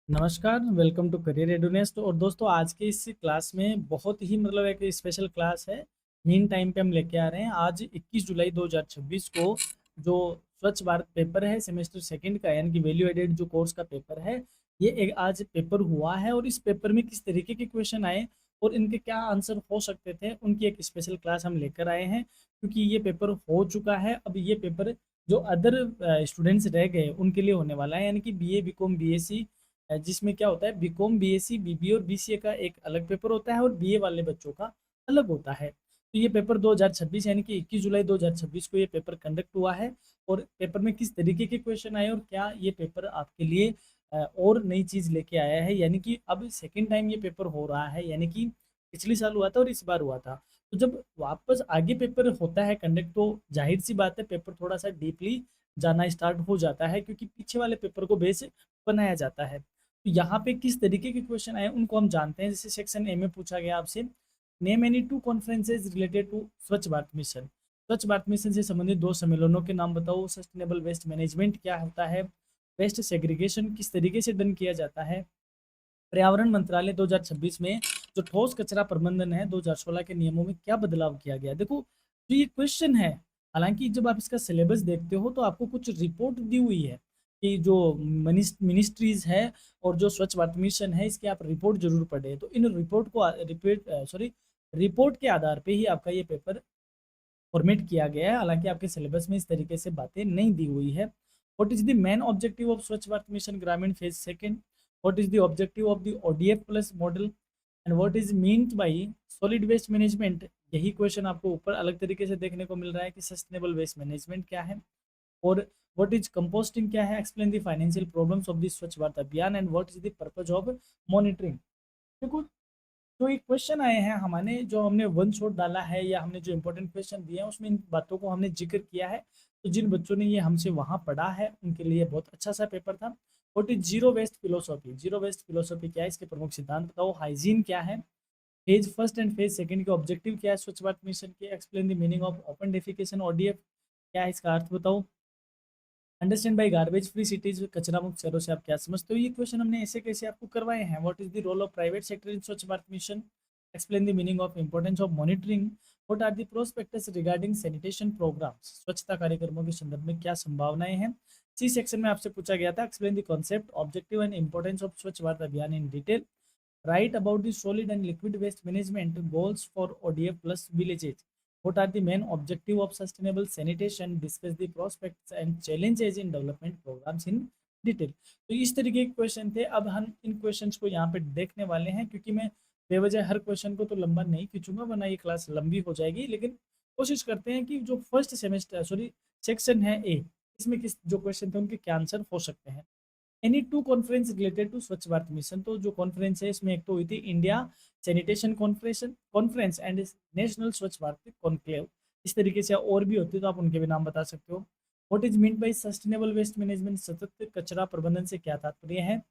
नमस्कार, welcome to career readiness. और दोस्तों, आज के इस क्लास में बहुत ही एक स्पेशल क्लास है। मीन टाइम पे हम लेके आ रहे हैं आज 21 जुलाई 2026 को जो स्वच्छ भारत पेपर है सेमेस्टर सेकंड का, यानी कि वैल्यू एडेड जो कोर्स का पेपर है, ये एक आज पेपर हुआ है। और इस पेपर में किस तरीके के क्वेश्चन आए और इनके क्या आंसर हो सकते थे, उनकी एक स्पेशल क्लास हम लेकर आए हैं। क्योंकि ये पेपर हो चुका है, अब ये पेपर जो अदर स्टूडेंट्स रह गए उनके लिए होने वाला है, यानी कि बीए, बीकॉम, बीएससी, जिसमें क्या होता है, बीकॉम, बीएससी, बीबीए और बीसीए का एक अलग पेपर होता है और बीए वाले बच्चों का अलग होता है। तो ये पेपर 2026 यानी कि 21 जुलाई 2026 को ये पेपर कंडक्ट हुआ है। और पेपर में किस तरीके के क्वेश्चन आए और क्या ये पेपर आपके लिए और नई चीज़ लेके आया है, यानी कि अब सेकेंड टाइम ये पेपर हो रहा है, यानी कि पिछले साल हुआ था और इस बार हुआ था। तो जब वापस आगे पेपर होता है कंडक्ट, तो जाहिर सी बात है पेपर थोड़ा सा डीपली जाना स्टार्ट हो जाता है, क्योंकि पीछे वाले पेपर को बेस बनाया जाता है। तो यहाँ पे किस तरीके के क्वेश्चन आए उनको हम जानते हैं। जैसे सेक्शन ए में पूछा गया आपसे, name any two conferences related to Swachh Bharat mission. स्वच्छ भारत मिशन से संबंधित दो सम्मेलनों के नाम बताओ। सस्टेनेबल वेस्ट मैनेजमेंट क्या होता है। वेस्ट सेग्रीगेशन किस तरीके से डन किया जाता है। पर्यावरण मंत्रालय 2026 में जो ठोस कचरा प्रबंधन है 2016 के नियमों में क्या बदलाव किया गया। देखो, जो ये क्वेश्चन है, हालांकि जब आप इसका सिलेबस देखते हो तो आपको कुछ रिपोर्ट दी हुई है कि जो मिनिस्ट्रीज है और जो स्वच्छ भारत मिशन है, इसकी आप रिपोर्ट जरूर पढ़े। तो इन रिपोर्ट को रिपोर्ट के आधार पे ही आपका ये पेपर फॉर्मेट किया गया है। हालांकि आपके सिलेबस में इस तरीके से बातें नहीं दी हुई है। What is the main objective of Swachh Bharat mission ग्रामीण phase second. What is the objective of the ODF plus model and what is meant by solid waste management. यही क्वेश्चन आपको ऊपर अलग तरीके से देखने को मिल रहा है कि सस्टेनेबल वेस्ट मैनेजमेंट क्या है। और व्हाट इज कंपोस्टिंग क्या है। Explain the financial problems of the स्वच्छ भारत अभियान and what is the purpose of monitoring. देखो, जो एक क्वेश्चन आए हैं, हमने जो हमने वन शॉट डाला है या हमने जो इंपॉर्टेंट क्वेश्चन दिए हैं उसमें इन बातों को हमने जिक्र किया है। तो जिन बच्चों ने ये हमसे वहाँ पढ़ा है उनके लिए बहुत अच्छा सा पेपर था। What is zero waste philosophy. Zero waste philosophy क्या है, इसके प्रमुख सिद्धांत बताओ। हाइजीन क्या है। Phase first and phase second के ऑब्जेक्टिव क्या है स्वच्छ भारत मिशन के। Explain the meaning of open defecation ODF, क्या है इसका अर्थ बताओ। Understand by garbage free cities, कचरा मुक्त शहरों से आप क्या समझते हो। ये क्वेश्चन हमने ऐसे कैसे आपको करवाए हैं। What is the role of private sector in Swachh Bharat mission. Explain the meaning of importance of monitoring. What are the prospects regarding sanitation programmes. स्वच्छता कार्यक्रमों के संदर्भ में क्या संभावनाएं हैं। सी सेक्शन में आपसे पूछा गया था, explain the concept, objective and importance of Swachh Bharat अभियान in detail. Write about the solid and liquid waste management goals for ODF plus villages. What are the main objective of sustainable sanitation? Discuss the prospects and challenges in development programs in detail. तो इस तरीके के question थे। अब हम इन questions को यहाँ पे देखने वाले हैं, क्योंकि मैं बेवजह हर क्वेश्चन को तो लंबा नहीं खींचूंगा वरना ये क्लास लंबी हो जाएगी। लेकिन कोशिश करते हैं कि जो फर्स्ट सेमेस्टर सेक्शन है ए, इसमें किस जो क्वेश्चन थे उनके क्या आंसर हो सकते हैं। Any two conference related to Swachh Bharat mission. तो जो कॉन्फ्रेंस है इसमें एक तो हुई थी India sanitation conference and national स्वच्छ भारत कॉन्क्लेव। इस तरीके से और भी होती है तो आप उनके भी नाम बता सकते हो। What is mean by sustainable waste management. सतत कचरा प्रबंधन से क्या तात्पर्य है।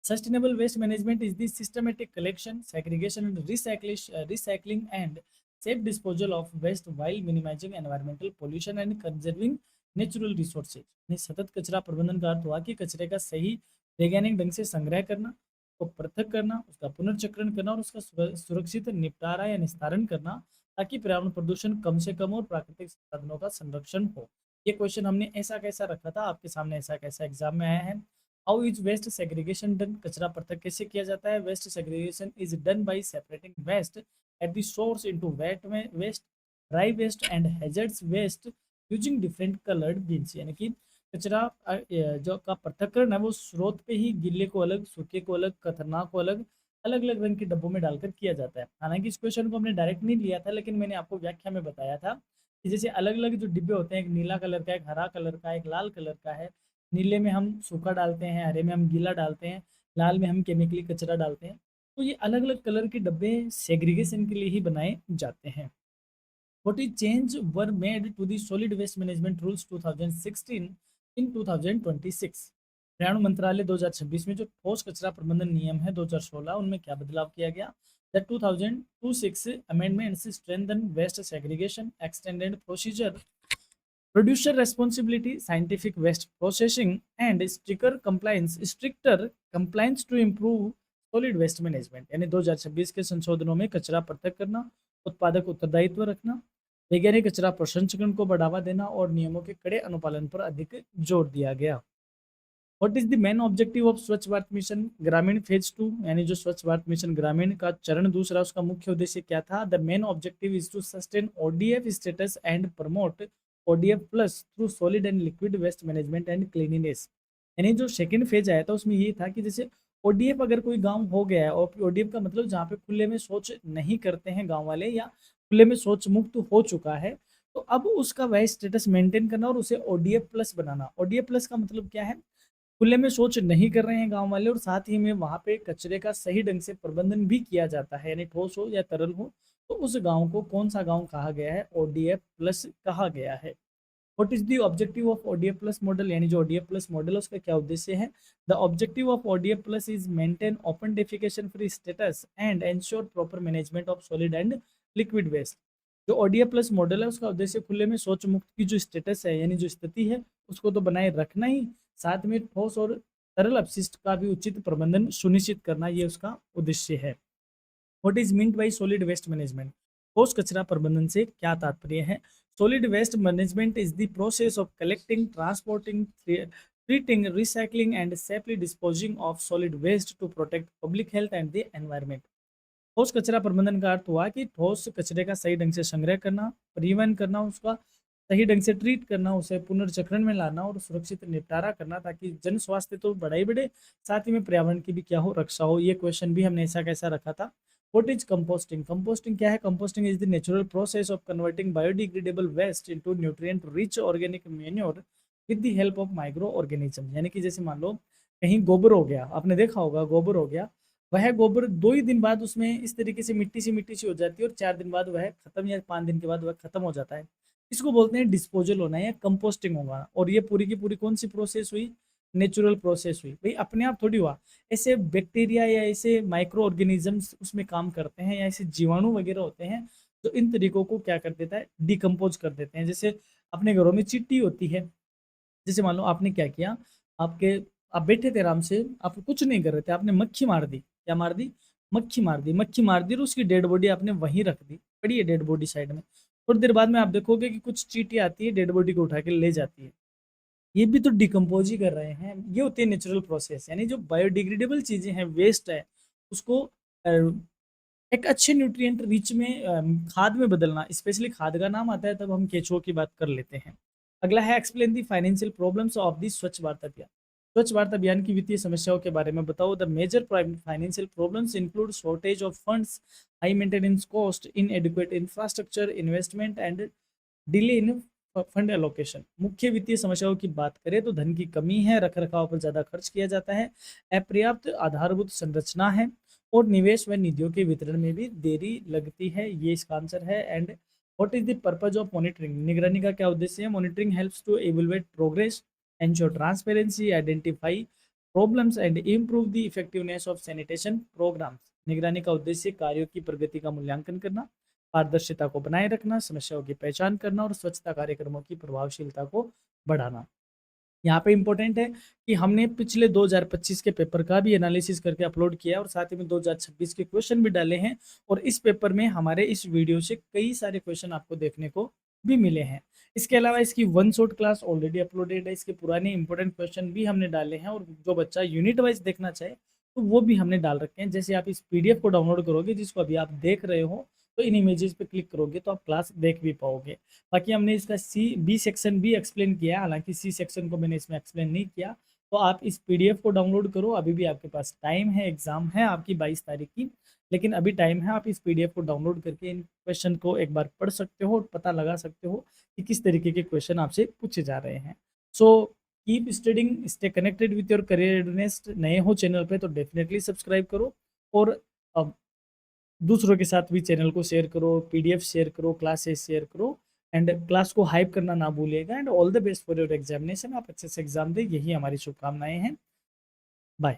Sustainable waste management is the systematic collection, segregation, and recycling and safe disposal of waste while minimizing environmental pollution and conserving natural resources. यानी सतत कचरा प्रबंधन का अर्थ हुआ कि कचरे का सही वैज्ञानिक ढंग से संग्रह करना, उसको पृथक करना, उसका पुनर्चक्रण करना और उसका सुरक्षित निपटारा या निस्तारण करना, ताकि पर्यावरण प्रदूषण कम से कम और प्राकृतिक संसाधनों का संरक्षण हो। ये क्वेश्चन हमने ऐसा कैसा रखा था आपके सामने, ऐसा कैसा एग्जाम में आया है। How is waste segregation done. कचरा पृथक कैसे किया जाता है। Waste segregation is done by separating waste at the source into wet waste, dry waste and hazards waste using different coloured bins. यानी कि कचरा जो का पृथक्करण है वो स्रोत पे ही गिल्ले को अलग, सूखे को अलग, खतरनाक को अलग, अलग अलग रंग के डब्बों में डालकर किया जाता है। हालांकि इस क्वेश्चन को हमने डायरेक्ट नहीं लिया था, लेकिन मैंने आपको व्याख्या में बताया था कि जैसे अलग अलग जो डिब्बे होते हैं, एक नीला कलर का, एक हरा कलर का, एक लाल कलर का है। नीले में हम सूखा डालते हैं, हरे में हम गीला डालते हैं, लाल में हम केमिकली कचरा डालते हैं। तो ये अलग अलग कलर के डब्बे सेग्रीगेशन के लिए ही बनाए जाते हैं। What is change were made to the solid waste management rules 2016 in 2026। पर्यावरण मंत्रालय 2026 में जो ठोस कचरा प्रबंधन नियम है 2016, उनमें क्या बदलाव किया गया। The 2026 amendments strengthen waste segregation, extended procedure producer responsibility, scientific waste processing and stricter compliance to improve solid waste management. यानी 2026 के संशोधनों में कचरा पृथक करना, उत्पादक उत्तरदायित्व रखना, वैज्ञानिक कचरा प्रसंस्करण को बढ़ावा देना और नियमों के कड़े अनुपालन पर अधिक जोर दिया गया। What is the main objective of Swachh Bharat mission ग्रामीण फेज 2, यानी जो स्वच्छ भारत मिशन ग्रामीण का चरण दूसरा, उसका मुख्य उद्देश्य क्या था? The main objective is to sustain ODF status and promote ODF plus through solid and liquid waste management and cleanliness. यानी जो सेकंड फेज आया था उसमें ये था कि जैसे ओडीएफ अगर कोई गांव हो गया है, और ओडीएफ का मतलब जहाँ पे खुले में शौच नहीं करते हैं गांव वाले, या खुले में शौच मुक्त हो चुका है, तो अब उसका वह स्टेटस मेंटेन करना और उसे ओडीएफ प्लस बनाना। ओडीएफ प्लस का मतलब क्या है? खुले में शौच नहीं कर रहे हैं गांव वाले, और साथ ही में वहां पे कचरे का सही ढंग से प्रबंधन भी किया जाता है, यानी ठोस हो या तरल हो, तो उस गांव को कौन सा गांव कहा गया है? ओडीएफ प्लस कहा गया है। What is the objective of ODF plus model? यानी जो ओडीएफ प्लस मॉडल है उसका क्या उद्देश्य है? The objective of ODF plus is maintain open defecation free status and ensure proper management of solid and liquid waste. जो ODF plus model है उसका उद्देश्य खुले में शौच मुक्त की जो स्टेटस है, यानी जो स्थिति है, उसको तो बनाए रखना ही, साथ में ठोस और तरल अपशिष्ट का भी उचित प्रबंधन सुनिश्चित करना, ये उसका उद्देश्य है। What is meant by solid waste management? ठोस कचरा प्रबंधन से क्या तात्पर्य है? Solid waste management is the process of collecting, transporting, treating, recycling and safely disposing of solid waste to protect public health and the environment. ठोस कचरा प्रबंधन का अर्थ हुआ कि ठोस कचरे का सही ढंग से संग्रह करना, परिवहन करना, उसका सही ढंग से ट्रीट करना, उसे पुनर्चक्रण में लाना और सुरक्षित निपटारा करना, ताकि जन स्वास्थ्य तो बढ़ा ही बढ़े, साथ ही में पर्यावरण की भी क्या हो, रक्षा हो। ये क्वेश्चन भी हमने ऐसा कैसा रखा था। What is composting? कंपोस्टिंग क्या है? Composting is the natural process of converting biodegradable waste into nutrient rich organic manure with the help of micro organism. यानी कि जैसे मान लो कहीं गोबर हो गया, आपने देखा होगा गोबर हो गया, वह गोबर 2 ही दिन बाद उसमें इस तरीके से मिट्टी सी हो जाती है, और 4 दिन बाद वह खत्म, या 5 दिन के बाद वह खत्म हो जाता है। इसको बोलते हैं डिस्पोजल होना या कंपोस्टिंग होगा। और ये पूरी की पूरी कौन सी प्रोसेस हुई? नेचुरल प्रोसेस हुई। भाई अपने आप थोड़ी हुआ, ऐसे बैक्टीरिया या ऐसे माइक्रो ऑर्गेनिजम्स उसमें काम करते हैं, या ऐसे जीवाणु वगैरह होते हैं जो इन तरीकों को क्या कर देता है? डिकम्पोज कर देते हैं। जैसे अपने घरों में चींटी होती है, जैसे मान लो आपने क्या किया, आपके आप बैठे थे आराम से, आप कुछ नहीं कर रहे थे, आपने मक्खी मार दी। क्या मार दी? मक्खी मार दी। मक्खी मार दी और उसकी डेड बॉडी आपने वहीं रख दी, पड़ी है डेड बॉडी साइड में। थोड़ी देर बाद में आप देखोगे कि कुछ चींटी आती है, डेड बॉडी को उठा के ले जाती है। ये भी तो डिकम्पोज ही कर रहे हैं। ये होती है नेचुरल प्रोसेस, यानी जो बायोडिग्रेडेबल चीजें हैं, वेस्ट है, उसको एक अच्छे न्यूट्रिएंट रिच में खाद में बदलना। स्पेशली खाद का नाम आता है तब हम केचुओं की बात कर लेते हैं। अगला है explain the financial problems of the स्वच्छ भारत अभियान। स्वच्छ भारत अभियान की वित्तीय समस्याओं के बारे में बताओ। The major financial problems include shortage of funds, high maintenance cost, inadequate infrastructure investment and delay in fund allocation. मुख्य वित्तीय समस्याओं की बात करें तो धन की कमी है, रख रखाव पर ज्यादा खर्च किया जाता है, अपर्याप्त आधारभूत संरचना है, और निवेश व निधियों के वितरण में भी देरी लगती है। ये इसका आंसर है। And what is the purpose of monitoring? निगरानी का क्या उद्देश्य है? Monitoring helps to evaluate progress, ensure transparency, identify problems and improve the effectiveness of sanitation programmes. निगरानी का उद्देश्य कार्यों की प्रगति का मूल्यांकन करना, पारदर्शिता को बनाए रखना, समस्याओं की पहचान करना और स्वच्छता कार्यक्रमों की प्रभावशीलता को बढ़ाना। यहाँ पे इंपॉर्टेंट है कि हमने पिछले 2025 के पेपर का भी एनालिसिस करके अपलोड किया है, और साथ ही में 2026 के क्वेश्चन भी डाले हैं, और इस पेपर में हमारे इस वीडियो से कई सारे क्वेश्चन आपको देखने को भी मिले हैं। इसके अलावा इसकी one shot class already uploaded है, इसके पुराने इंपॉर्टेंट क्वेश्चन भी हमने डाले हैं, और जो बच्चा यूनिट वाइज देखना चाहे तो वो भी हमने डाल रखे हैं। जैसे आप इस पीडीएफ को डाउनलोड करोगे, जिसको अभी आप देख रहे हो, तो इन इमेजेस पे क्लिक करोगे तो आप क्लास देख भी पाओगे। बाकी हमने इसका बी सेक्शन भी एक्सप्लेन किया है, हालांकि सी सेक्शन को मैंने इसमें एक्सप्लेन नहीं किया। तो आप इस पीडीएफ को डाउनलोड करो, अभी भी आपके पास टाइम है, एग्जाम है आपकी 22 तारीख की, लेकिन अभी टाइम है। आप इस पीडीएफ को डाउनलोड करके इन क्वेश्चन को एक बार पढ़ सकते हो और पता लगा सकते हो कि किस तरीके के क्वेश्चन आपसे पूछे जा रहे हैं। So keep studying, stay connected with your career readiness. नए हो चैनल पे तो डेफिनेटली सब्सक्राइब करो, और दूसरों के साथ भी चैनल को शेयर करो, पीडीएफ शेयर करो, क्लासेस शेयर करो, एंड क्लास को हाइप करना ना भूलिएगा। And all the best for your examination. आप अच्छे से एग्जाम दें, यही हमारी शुभकामनाएं हैं। बाय।